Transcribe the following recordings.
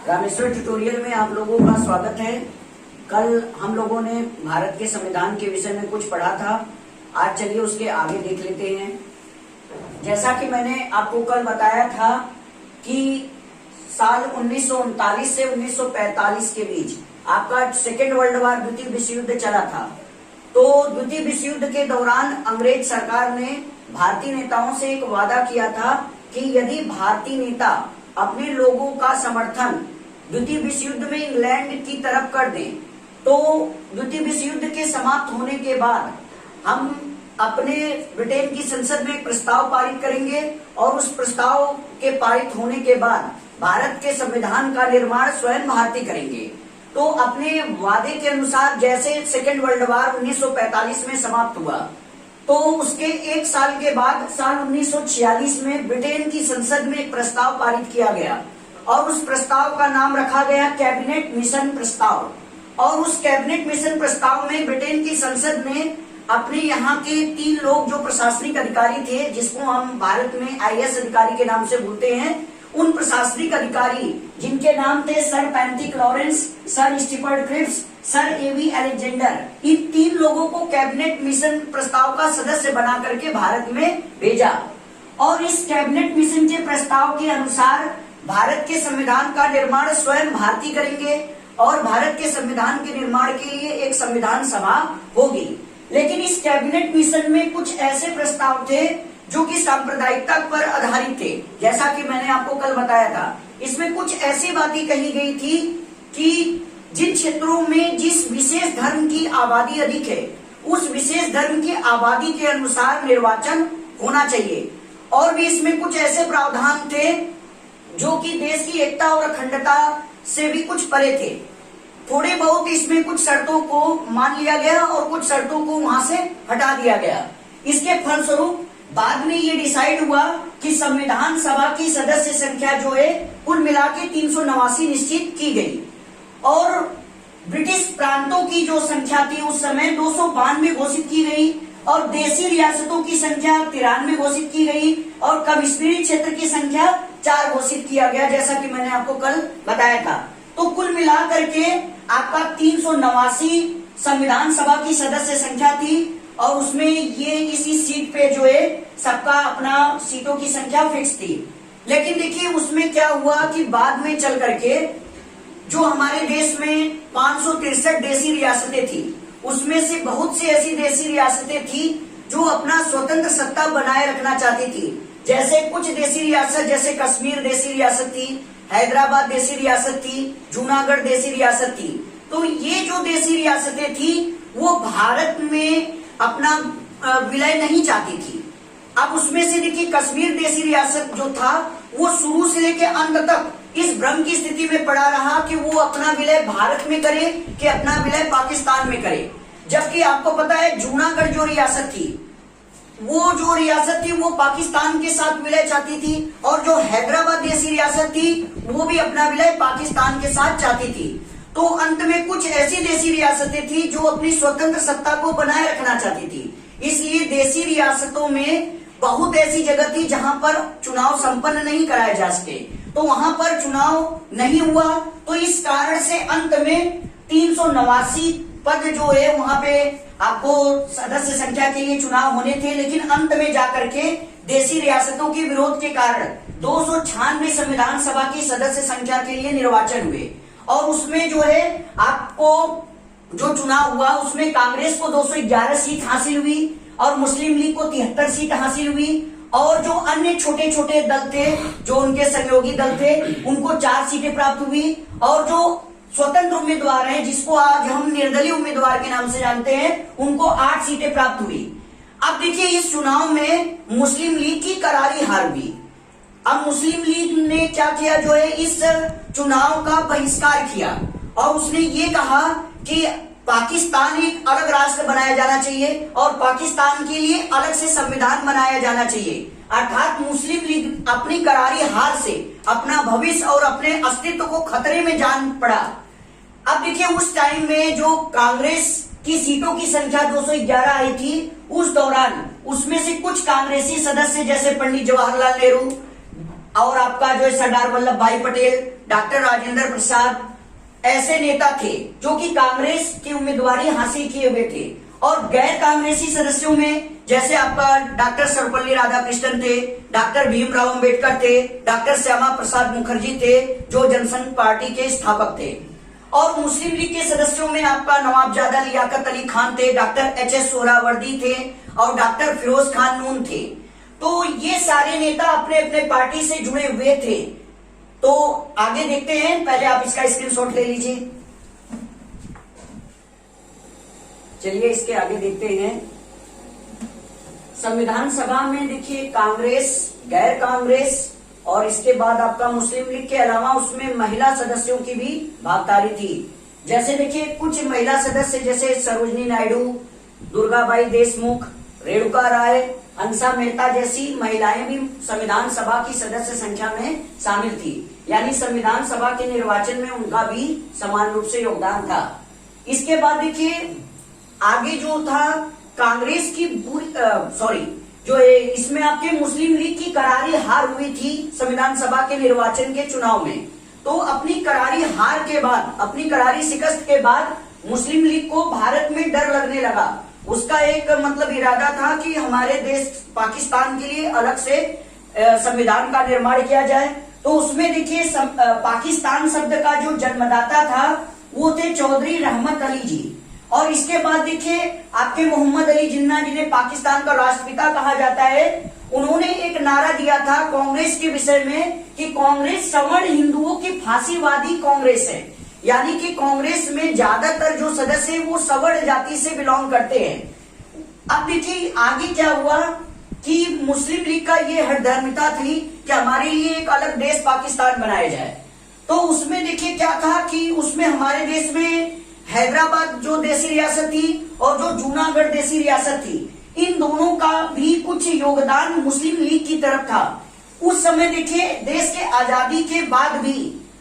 Rameshwar tutorial में आप लोगों का स्वागत है। कल हम लोगों ने भारत के संविधान के विषय में कुछ पढ़ा था। आज चलिए उसके आगे देख लेते हैं। जैसा कि मैंने आपको कल बताया था कि साल 1939 से 1945 के बीच आपका सेकेंड वर्ल्ड वार, द्वितीय विश्व युद्ध चला था। तो द्वितीय विश्व युद्ध के दौरान अंग्रेज सरकार ने भारतीय नेताओं से एक वादा किया था कि यदि भारतीय नेता अपने लोगों का समर्थन द्वितीय विश्व युद्ध में इंग्लैंड की तरफ कर दें तो द्वितीय विश्व युद्ध के समाप्त होने के बाद हम अपने ब्रिटेन की संसद में एक प्रस्ताव पारित करेंगे और उस प्रस्ताव के पारित होने के बाद भारत के संविधान का निर्माण स्वयं भारतीय करेंगे। तो अपने वादे के अनुसार जैसे सेकेंड वर्ल्ड वार 1945 में समाप्त हुआ, तो उसके एक साल के बाद साल 1946 में ब्रिटेन की संसद में एक प्रस्ताव पारित किया गया और उस प्रस्ताव का नाम रखा गया कैबिनेट मिशन प्रस्ताव। और उस कैबिनेट मिशन प्रस्ताव में ब्रिटेन की संसद ने अपने यहाँ के 3 लोग जो प्रशासनिक अधिकारी थे, जिसको हम भारत में IAS अधिकारी के नाम से बोलते हैं, उन प्रशासनिक अधिकारी जिनके नाम थे sir Pethick Lawrence, sir Stafford Cripps, sir AV Alexander, इन 3 लोगों को कैबिनेट मिशन प्रस्ताव का सदस्य बना करके भारत में भेजा। और इस कैबिनेट मिशन के प्रस्ताव के अनुसार भारत के संविधान का निर्माण स्वयं भारतीय करेंगे और भारत के संविधान के निर्माण के लिए एक संविधान सभा होगी। लेकिन इस कैबिनेट मिशन में कुछ ऐसे प्रस्ताव थे जो कि सांप्रदायिकता पर आधारित थे। जैसा कि मैंने आपको कल बताया था, इसमें कुछ ऐसी बातें कही गई थी कि जिन क्षेत्रों में जिस विशेष धर्म की आबादी अधिक है, उस विशेष धर्म की आबादी के अनुसार निर्वाचन होना चाहिए। और भी इसमें कुछ ऐसे प्रावधान थे जो कि देश की एकता और अखंडता से भी कुछ परे थे। थोड़े बहुत इसमें कुछ शर्तों को मान लिया गया और कुछ शर्तों को वहां से हटा दिया गया। इसके फलस्वरूप बाद में ये डिसाइड हुआ कि संविधान सभा की सदस्य संख्या जो है कुल मिला के 389 निश्चित की गई और ब्रिटिश प्रांतों की जो संख्या थी उस समय 292 घोषित की गई और देशी रियासतों की संख्या 93 घोषित की गई और कश्मीरी क्षेत्र की संख्या 4 घोषित किया गया, जैसा कि मैंने आपको कल बताया था। तो कुल मिलाकर के आपका 389 संविधान सभा की सदस्य संख्या थी और उसमें ये इसी सीट पे जो है सबका अपना सीटों की संख्या फिक्स थी। लेकिन देखिए उसमें क्या हुआ कि बाद में चल करके जो हमारे देश में 563 देशी रियासतें थी, उसमें से बहुत सी ऐसी देशी रियासतें थी जो अपना स्वतंत्र सत्ता बनाए रखना चाहती थी। जैसे कुछ देशी रियासत, जैसे कश्मीर देशी रियासत थी, हैदराबाद देशी रियासत थी, जूनागढ़ देशी रियासत थी। तो ये जो देशी रियासतें थी वो भारत में अपना विलय नहीं चाहती थी। अब उसमें से देखिए कश्मीर देशी रियासत जो था वो शुरू से लेकर अंत तक इस भ्रम की स्थिति में पड़ा रहा कि वो अपना विलय भारत में करे कि अपना विलय पाकिस्तान में करे। जबकि आपको पता है जूनागढ़ जो रियासत थी वो पाकिस्तान के साथ विलय चाहती थी और जो हैदराबाद देशी रियासत थी वो भी अपना विलय पाकिस्तान के साथ चाहती थी। तो अंत में कुछ ऐसी देशी रियासतें थी जो अपनी स्वतंत्र सत्ता को बनाए रखना चाहती थी। इसलिए देशी रियासतों में बहुत ऐसी जगह थी जहां पर चुनाव संपन्न नहीं कराए जा सके, तो वहां पर चुनाव नहीं हुआ। तो इस कारण से अंत में 389 पद जो है वहां पे आपको सदस्य संख्या के लिए चुनाव होने थे। लेकिन अंत में जाकर के देशी रियासतों के विरोध के कारण 296 संविधान सभा की सदस्य संख्या के लिए निर्वाचन हुए और उसमें जो है आपको जो चुनाव हुआ उसमें कांग्रेस को 211 सीट हासिल हुई और मुस्लिम लीग को 73 सीट हासिल हुई और जो अन्य छोटे छोटे दल थे, जो उनके सहयोगी दल थे, उनको 4 सीटें प्राप्त हुई और जो स्वतंत्र उम्मीदवार हैं, जिसको आज हम निर्दलीय उम्मीदवार के नाम से जानते हैं, उनको 8 सीटें प्राप्त हुई। अब देखिए इस चुनाव में मुस्लिम लीग की करारी हार हुई। अब मुस्लिम लीग ने क्या किया, जो है इस चुनाव का बहिष्कार किया और उसने ये कहा कि पाकिस्तान एक अलग राष्ट्र बनाया जाना चाहिए और पाकिस्तान के लिए अलग से संविधान बनाया जाना चाहिए। अर्थात मुस्लिम लीग अपनी करारी हार से अपना भविष्य और अपने अस्तित्व को खतरे में जान पड़ा। अब देखिए उस टाइम में जो कांग्रेस की सीटों की संख्या 211 आई थी, उस दौरान उसमें से कुछ कांग्रेसी सदस्य जैसे पंडित जवाहरलाल नेहरू, और आपका जो है सरदार वल्लभ भाई पटेल, डॉक्टर राजेंद्र प्रसाद, ऐसे नेता थे जो कि कांग्रेस की उम्मीदवारी हासिल किए हुए थे। और गैर कांग्रेसी सदस्यों में जैसे आपका डॉक्टर सर्वपल्ली राधाकृष्णन थे, डॉक्टर भीमराव अंबेडकर थे, डॉक्टर श्यामा प्रसाद मुखर्जी थे जो जनसंघ पार्टी के स्थापक थे। और मुस्लिम लीग के सदस्यों में आपका नवाबजादा लियाकत अली खान थे, डॉक्टर एच.एस. सोहरावर्दी थे और डॉक्टर फिरोज खान नून थे। तो ये सारे नेता अपने अपने पार्टी से जुड़े हुए थे। तो आगे देखते हैं, पहले आप इसका स्क्रीनशॉट ले लीजिए। चलिए इसके आगे देखते हैं। संविधान सभा में देखिए कांग्रेस, गैर कांग्रेस और इसके बाद आपका मुस्लिम लीग के अलावा उसमें महिला सदस्यों की भी भागीदारी थी। जैसे देखिए कुछ महिला सदस्य जैसे सरोजनी नायडू, दुर्गाबाई देशमुख, रेणुका राय, हंसा मेहता जैसी महिलाएं भी संविधान सभा की सदस्य संख्या में शामिल थी। यानी संविधान सभा के निर्वाचन में उनका भी समान रूप से योगदान था। इसके बाद देखिए आगे जो था कांग्रेस की जो इसमें आपके मुस्लिम लीग की करारी हार हुई थी संविधान सभा के निर्वाचन के चुनाव में। तो अपनी करारी हार के बाद, अपनी करारी शिकस्त के बाद मुस्लिम लीग को भारत में डर लगने लगा। उसका एक मतलब इरादा था कि हमारे देश पाकिस्तान के लिए अलग से संविधान का निर्माण किया जाए। तो उसमें देखिए पाकिस्तान शब्द का जो जन्मदाता था वो थे चौधरी रहमत अली जी। और इसके बाद देखिए आपके मोहम्मद अली जिन्ना, जिन्हें पाकिस्तान का राष्ट्रपिता कहा जाता है, उन्होंने एक नारा दिया था कांग्रेस के विषय में कि कांग्रेस सवर्ण हिंदुओं की फांसीवादी कांग्रेस है। यानी कि कांग्रेस में ज्यादातर जो सदस्य है वो सवर्ण जाति से बिलोंग करते हैं। अब देखिए आगे क्या हुआ कि मुस्लिम लीग का ये हठधर्मिता थी कि हमारे लिए एक अलग देश पाकिस्तान बनाया जाए। तो उसमें देखिए क्या था कि उसमें हमारे देश में हैदराबाद जो देसी रियासत थी और जो जूनागढ़ देसी रियासत थी, इन दोनों का भी कुछ योगदान मुस्लिम लीग की तरफ था। उस समय देखिए देश के आजादी के बाद भी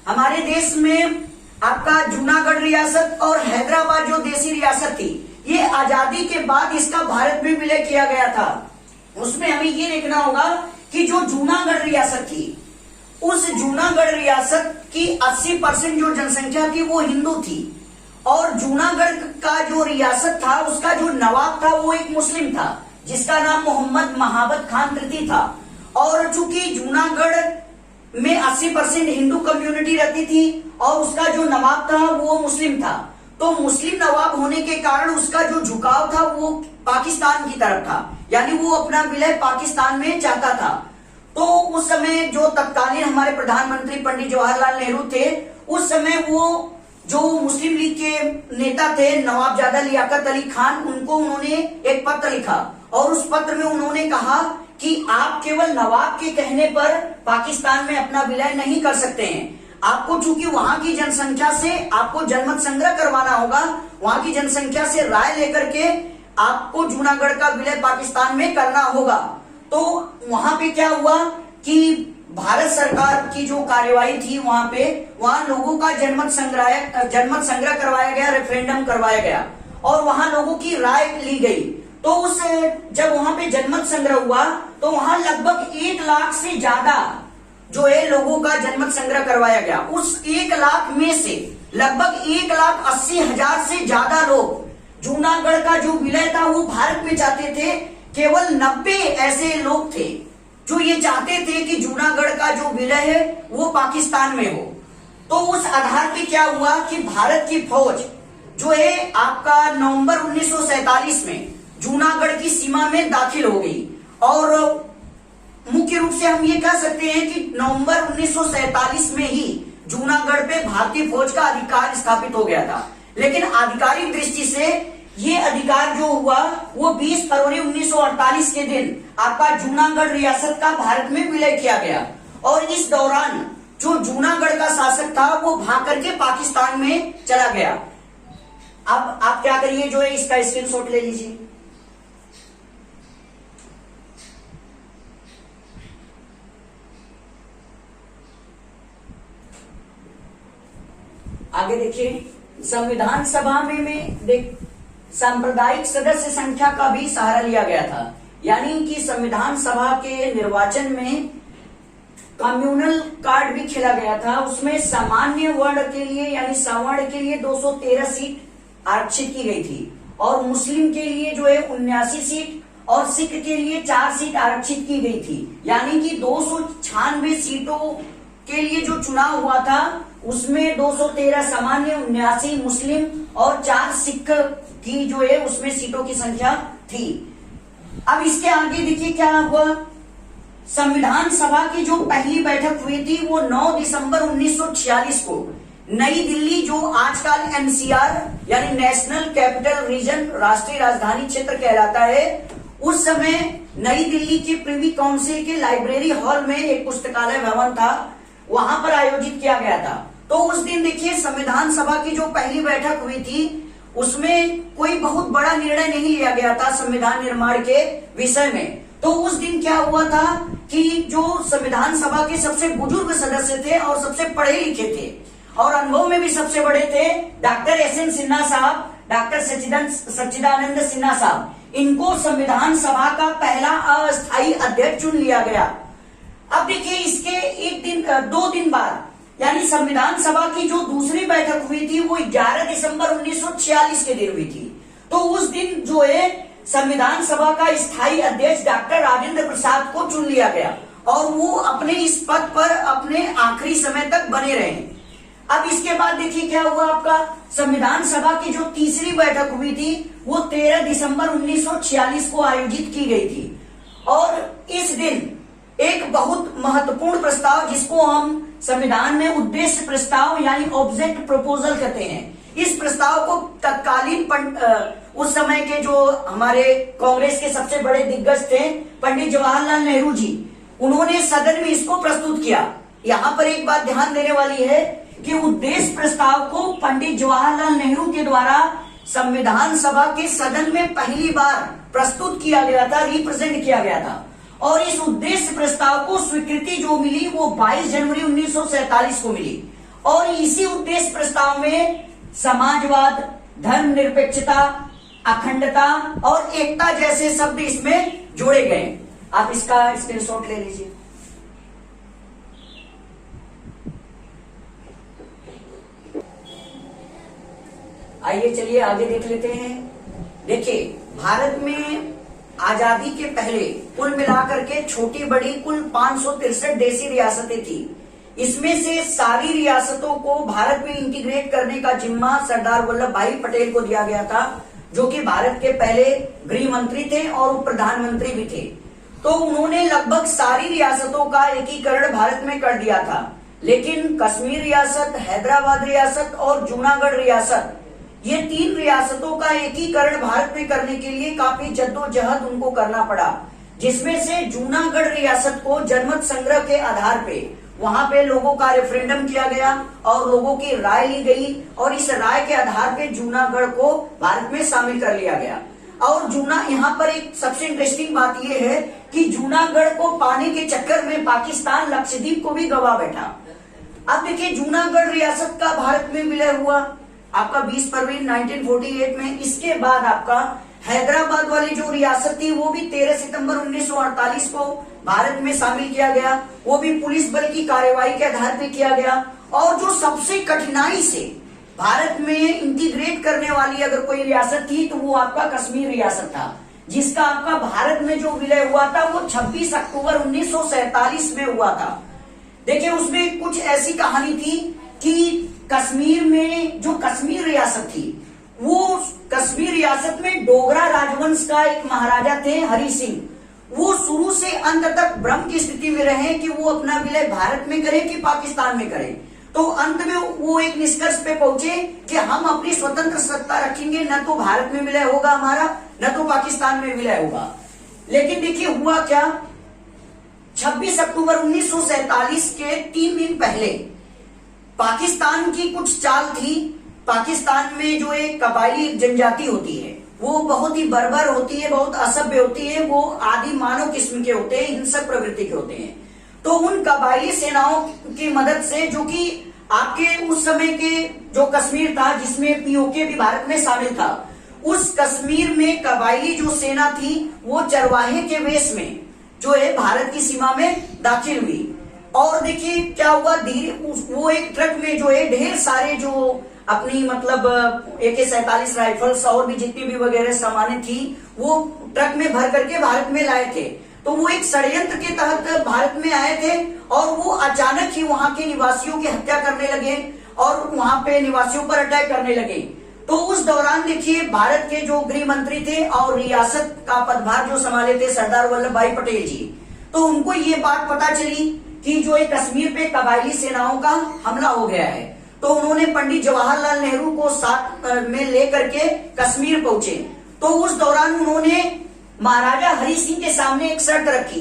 हमारे देश में आपका जूनागढ़ रियासत और हैदराबाद जो देसी रियासत थी, ये आजादी के बाद इसका भारत में विलय किया गया था। उसमें हमें ये देखना होगा कि जो जूनागढ़ रियासत थी, उस जूनागढ़ रियासत की 80% जो जनसंख्या थी वो हिंदू थी। और जूनागढ़ का जो रियासत था उसका जो नवाब था वो एक मुस्लिम था जिसका नाम मोहम्मद महाबत खान तृतीय था। और चूंकि जूनागढ़ में 80% हिंदू कम्युनिटी रहती थी और उसका जो नवाब था वो मुस्लिम था, तो मुस्लिम नवाब होने के कारण उसका जो झुकाव था वो पाकिस्तान की तरफ था। यानी वो अपना विलय पाकिस्तान में चाहता था। तो उस समय जो तत्कालीन हमारे प्रधानमंत्री पंडित जवाहरलाल नेहरू थे, उस समय वो जो मुस्लिम लीग के नेता थे नवाबजादा लियाकत अली खान, उनको उन्होंने एक पत्र लिखा और उस पत्र में उन्होंने कहा कि आप केवल नवाब के कहने पर पाकिस्तान में अपना विलय नहीं कर सकते हैं। आपको चूंकि वहां की जनसंख्या से आपको जनमत संग्रह करवाना होगा, वहां की जनसंख्या से राय लेकर के आपको जूनागढ़ का विलय पाकिस्तान में करना होगा। तो वहां पे क्या हुआ कि भारत सरकार की जो कार्यवाही थी वहां लोगों का जनमत संग्रह करवाया गया, रेफरेंडम करवाया गया और वहां लोगों की राय ली गई। तो जब वहां पे जनमत संग्रह हुआ तो वहां लगभग 1 लाख से ज्यादा जो है लोगों का जनमत संग्रह करवाया गया। उस 1 लाख में से लगभग 1,80,000 से ज्यादा लोग जूनागढ़ का जो विलय था वो भारत में चाहते थे। केवल 90 ऐसे लोग थे जो ये चाहते थे कि जूनागढ़ का जो विलय है वो पाकिस्तान में हो। तो उस आधार पे क्या हुआ कि भारत की फौज जो है आपका नवंबर 1947 में जूनागढ़ की सीमा में दाखिल हो गई। और मुख्य रूप से हम ये कह सकते हैं कि नवंबर 1947 में ही जूनागढ़ पे भारतीय फौज का अधिकार स्थापित हो गया था। लेकिन आधिकारिक दृष्टि से ये अधिकार जो हुआ वो 20 फरवरी 1948 के दिन आपका जूनागढ़ रियासत का भारत में विलय किया गया। और इस दौरान जो जूनागढ़ का शासक था वो भाग करके पाकिस्तान में चला गया। अब आप क्या करिए, जो है इसका स्क्रीनशॉट ले लीजिए। आगे देखिए, संविधान सभा में सांप्रदायिक सदस्य संख्या का भी सहारा लिया गया था। यानी कि संविधान सभा के निर्वाचन में कम्युनल कार्ड भी खेला गया था। उसमें सामान्य वर्ण के लिए यानी सवर्ण के लिए 213 सीट आरक्षित की गई थी और मुस्लिम के लिए जो है 79 सीट और सिख के लिए 4 सीट आरक्षित की गई थी। यानी कि 296 सीटों के लिए जो चुनाव हुआ था उसमें 213 सामान्य, 79 मुस्लिम और 4 सिख की जो है उसमें सीटों की संख्या थी। अब इसके आगे देखिए क्या हुआ। संविधान सभा की जो पहली बैठक हुई थी वो 9 दिसंबर 1946 को नई दिल्ली, जो आजकल एनसीआर यानी नेशनल कैपिटल रीजन, राष्ट्रीय राजधानी क्षेत्र कहलाता है, उस समय नई दिल्ली के प्रिवी काउंसिल के लाइब्रेरी हॉल में एक पुस्तकालय भवन था, वहां पर आयोजित किया गया था। तो उस दिन देखिए संविधान सभा की जो पहली बैठक हुई थी उसमें कोई बहुत बड़ा निर्णय नहीं लिया गया था संविधान निर्माण के विषय में। तो उस दिन क्या हुआ था कि जो संविधान सभा के सबसे बुजुर्ग सदस्य थे और सबसे पढ़े लिखे थे और अनुभव में भी सबसे बड़े थे, डॉक्टर एस.एन. सिन्हा साहब, डॉक्टर सच्चिदानंद सिन्हा साहब, इनको संविधान सभा का पहला अस्थायी अध्यक्ष चुन लिया गया। अब देखिए इसके 2 दिन बाद यानी संविधान सभा की जो दूसरी बैठक हुई थी वो 11 दिसंबर 1946 के दिन हुई थी। तो उस दिन जो है संविधान सभा का स्थायी अध्यक्ष डॉक्टर राजेंद्र प्रसाद को चुन लिया गया और वो अपने इस पद पर अपने आखिरी समय तक बने रहे। अब इसके बाद देखिए क्या हुआ। आपका संविधान सभा की जो तीसरी बैठक हुई थी वो 13 दिसंबर 1946 को आयोजित की गई थी और इस दिन एक बहुत महत्वपूर्ण प्रस्ताव, जिसको हम संविधान में उद्देश्य प्रस्ताव यानी ऑब्जेक्ट प्रपोजल कहते हैं, इस प्रस्ताव को तत्कालीन उस समय के जो हमारे कांग्रेस के सबसे बड़े दिग्गज थे पंडित जवाहरलाल नेहरू जी, उन्होंने सदन में इसको प्रस्तुत किया। यहाँ पर एक बात ध्यान देने वाली है कि उद्देश्य प्रस्ताव को पंडित जवाहरलाल नेहरू के द्वारा संविधान सभा के सदन में पहली बार प्रस्तुत किया गया था, रिप्रेजेंट किया गया था और इस उद्देश्य प्रस्ताव को स्वीकृति जो मिली वो 22 जनवरी 1947 को मिली और इसी उद्देश्य प्रस्ताव में समाजवाद, धर्मनिरपेक्षता, अखंडता और एकता जैसे शब्द इसमें जोड़े गए। आप इसका स्क्रीनशॉट ले लीजिए। आइए चलिए आगे देख लेते हैं। देखिए भारत में आजादी के पहले कुल मिलाकर के छोटी बड़ी कुल 563 देशी रियासतें थी। इसमें से सारी रियासतों को भारत में इंटीग्रेट करने का जिम्मा सरदार वल्लभ भाई पटेल को दिया गया था, जो कि भारत के पहले गृह मंत्री थे और उप प्रधानमंत्री भी थे। तो उन्होंने लगभग सारी रियासतों का एकीकरण भारत में कर दिया था, लेकिन कश्मीर रियासत, हैदराबाद रियासत और जूनागढ़ रियासत, ये 3 रियासतों का एकीकरण भारत में करने के लिए काफी जद्दोजहद उनको करना पड़ा, जिसमें से जूनागढ़ रियासत को जनमत संग्रह के आधार पे वहां पे लोगों का रेफरेंडम किया गया और लोगों की राय ली गई और इस राय के आधार पे जूनागढ़ को भारत में शामिल कर लिया गया। और यहाँ पर एक सबसे इंटरेस्टिंग बात यह है कि जूनागढ़ को पाने के चक्कर में पाकिस्तान लक्षद्वीप को भी गवा बैठा। अब देखिए जूनागढ़ रियासत का भारत में विलय हुआ आपका 20 फरवरी 1948 में। इसके बाद आपका हैदराबाद वाली जो रियासत थी वो भी 13 सितंबर 1948 को भारत में शामिल किया गया, वो भी पुलिस बल की कार्यवाही के आधार पर किया गया। और जो सबसे कठिनाई से भारत में इंटीग्रेट करने वाली अगर कोई रियासत थी तो वो आपका कश्मीर रियासत था, जिसका आपका भारत में जो विलय हुआ था वो 26 अक्टूबर 1947 में हुआ था। देखिए उसमें कुछ ऐसी कहानी थी कि कश्मीर में जो कश्मीर रियासत थी, वो कश्मीर रियासत में डोगरा राजवंश का एक महाराजा थे हरि सिंह, वो शुरू से अंत तक भ्रम की स्थिति में रहे कि वो अपना विलय भारत में करें कि पाकिस्तान में करें। तो अंत में वो एक निष्कर्ष पे पहुंचे कि हम अपनी स्वतंत्र सत्ता रखेंगे, न तो भारत में विलय होगा हमारा, न तो पाकिस्तान में विलय होगा। लेकिन देखिए हुआ क्या, 26 अक्टूबर 1947 के 3 दिन पहले पाकिस्तान की कुछ चाल थी। पाकिस्तान में जो एक कबायली जनजाति होती है वो बहुत ही बर्बर होती है, बहुत असभ्य होती है, वो आदि मानव किस्म के होते हैं, हिंसक प्रवृत्ति के होते हैं। तो उन कबायली सेनाओं की मदद से, जो कि आपके उस समय के जो कश्मीर था जिसमें पीओके भी भारत में शामिल था, उस कश्मीर में कबायली जो सेना थी वो चरवाहे के वेश में जो है भारत की सीमा में दाखिल हुई। और देखिए क्या हुआ, धीरे वो एक ट्रक में जो है ढेर सारे जो अपनी मतलब AK-47 राइफल्स और भी जितनी भी वगैरह सामानें थी वो ट्रक में भर करके भारत में लाए थे। तो वो एक षड्यंत्र के तहत भारत में आए थे और वो अचानक ही वहां के निवासियों की हत्या करने लगे और वहां पे निवासियों पर अटैक करने लगे। तो उस दौरान देखिए भारत के जो गृह मंत्री थे और रियासत का पदभार जो संभाले थे सरदार वल्लभ भाई पटेल जी, तो उनको ये बात पता चली कि जो एक कश्मीर पे कबायली सेनाओं का हमला हो गया है। तो उन्होंने पंडित जवाहरलाल नेहरू को साथ में लेकर के कश्मीर पहुंचे। तो उस दौरान उन्होंने महाराजा हरि सिंह के सामने एक शर्त रखी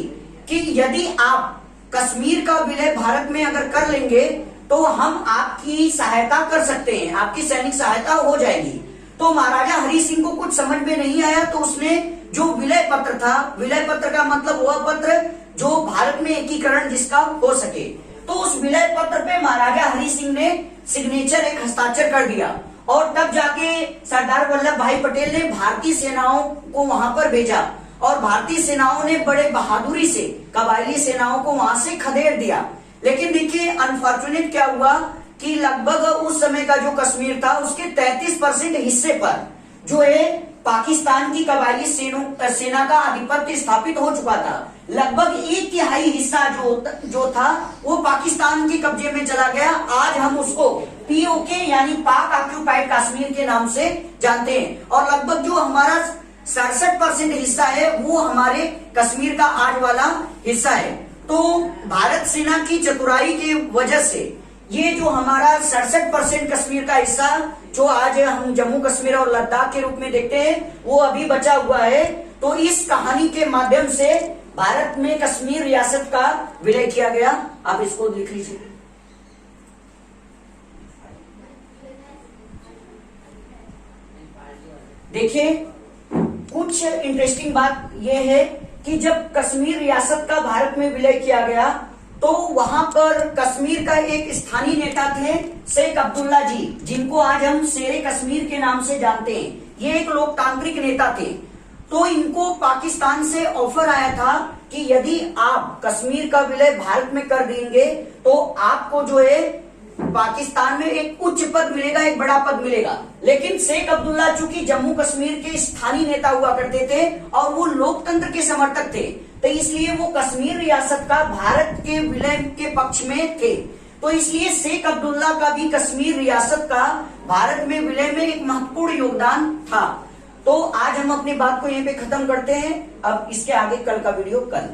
कि यदि आप कश्मीर का विलय भारत में अगर कर लेंगे तो हम आपकी सहायता कर सकते हैं, आपकी सैनिक सहायता हो जाएगी। तो महाराजा हरि सिंह को कुछ समझ में नहीं आया, तो उसने जो विलय पत्र था, विलय पत्र का मतलब वह पत्र जो भारत में एकीकरण जिसका हो सके, तो उस विलय पत्र पे महाराजा हरि सिंह ने सिग्नेचर एक हस्ताक्षर कर दिया और तब जाके सरदार वल्लभ भाई पटेल ने भारतीय सेनाओं को वहां पर भेजा और भारतीय सेनाओं ने बड़े बहादुरी से कबायली सेनाओं को वहां से खदेड़ दिया। लेकिन देखिए अनफॉर्चुनेट क्या हुआ कि लगभग उस समय का जो कश्मीर था उसके 33% हिस्से पर जो है पाकिस्तान की कबायली सेना का आधिपत्य स्थापित हो चुका था। लगभग 1/3 हिस्सा जो था वो पाकिस्तान के कब्जे में चला गया। आज हम उसको POK यानी पाक ऑक्यूपाइड कश्मीर के नाम से जानते हैं और लगभग जो हमारा 67% हिस्सा है वो हमारे कश्मीर का आज वाला हिस्सा है। तो भारत सेना की चतुराई की वजह से ये जो हमारा 67% कश्मीर का हिस्सा जो आज हम जम्मू कश्मीर और लद्दाख के रूप में देखते हैं वो अभी बचा हुआ है। तो इस कहानी के माध्यम से भारत में कश्मीर रियासत का विलय किया गया। आप इसको लिख लीजिए। देखिए कुछ इंटरेस्टिंग बात यह है कि जब कश्मीर रियासत का भारत में विलय किया गया तो वहां पर कश्मीर का एक स्थानीय नेता थे शेख अब्दुल्ला जी, जिनको आज हम शेरे कश्मीर के नाम से जानते हैं। ये एक लोकतांत्रिक नेता थे। तो इनको पाकिस्तान से ऑफर आया था कि यदि आप कश्मीर का विलय भारत में कर देंगे तो आपको जो है पाकिस्तान में एक उच्च पद मिलेगा, एक बड़ा पद मिलेगा। लेकिन शेख अब्दुल्ला चूंकि जम्मू कश्मीर के स्थानीय नेता हुआ करते थे और वो लोकतंत्र के समर्थक थे, तो इसलिए वो कश्मीर रियासत का भारत के विलय के पक्ष में थे। तो इसलिए शेख अब्दुल्ला का भी कश्मीर रियासत का भारत में विलय में एक महत्वपूर्ण योगदान था। तो आज हम अपनी बात को यहीं पे खत्म करते हैं। अब इसके आगे कल का वीडियो कल।